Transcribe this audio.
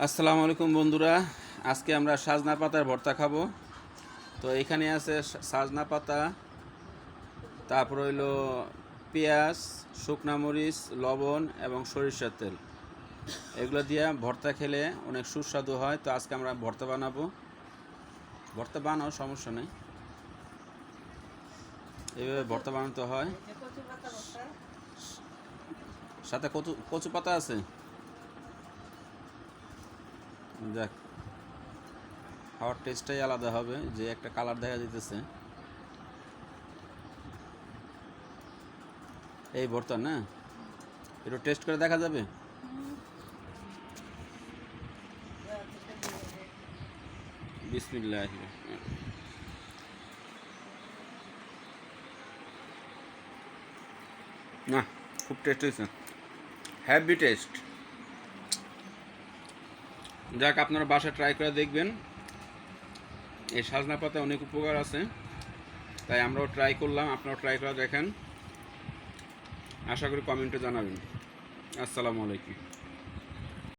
আসসালামু আলাইকুম বন্ধুরা, আজকে আমরা সাজনা পাতার ভর্তা খাবো। তো এখানে আছে সাজনা পাতা, তারপর হইলো পেঁয়াজ, শুকনা মরিচ, লবণ এবং সরিষার তেল। এগুলো দিয়ে ভর্তা খেলে অনেক সুস্বাদু হয়। তো আজকে আমরা ভর্তা বানাবো। ভর্তা বানাও, সমস্যা নেই, এইভাবে ভর্তা বানাতে হয়। সাথে কচু কচু পাতা আছে। যাক, খাওয়ার টেস্টটাই আলাদা হবে, যে একটা কালার দেখা দিতেছে। এই ভর্তা না, একটু টেস্ট করে দেখা যাবে। বিসমিল্লাহ। না, খুব টেস্ট হয়েছে, হ্যাভি টেস্ট। যাক, আপনারা বাসায় ট্রাই করে দেখবেন। এই সাজনা পাতা অনেক উপকার আছে, তাই আমরাও ট্রাই করলাম। আপনারাও ট্রাই করে দেখেন, আশা করি কমেন্টে জানাবেন। আসসালামু আলাইকুম।